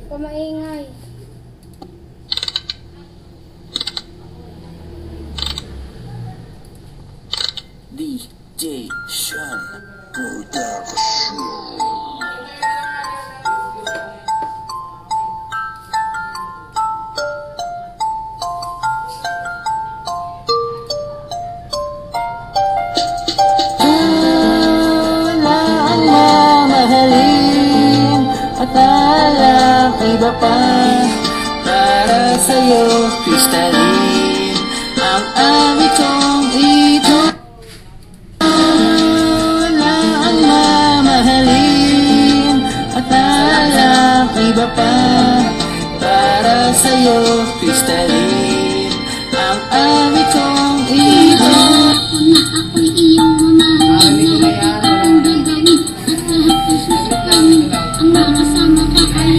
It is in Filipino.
Pamaingay. DJ Sean Production. Iba pa para sa'yo, crystalline ang amitong ito. Wala ang mamahalin at alam iba pa para sa'yo, crystalline ang amitong ito. Ako'y iyong mamahalin. Ang gagawin at ang makasama ka ay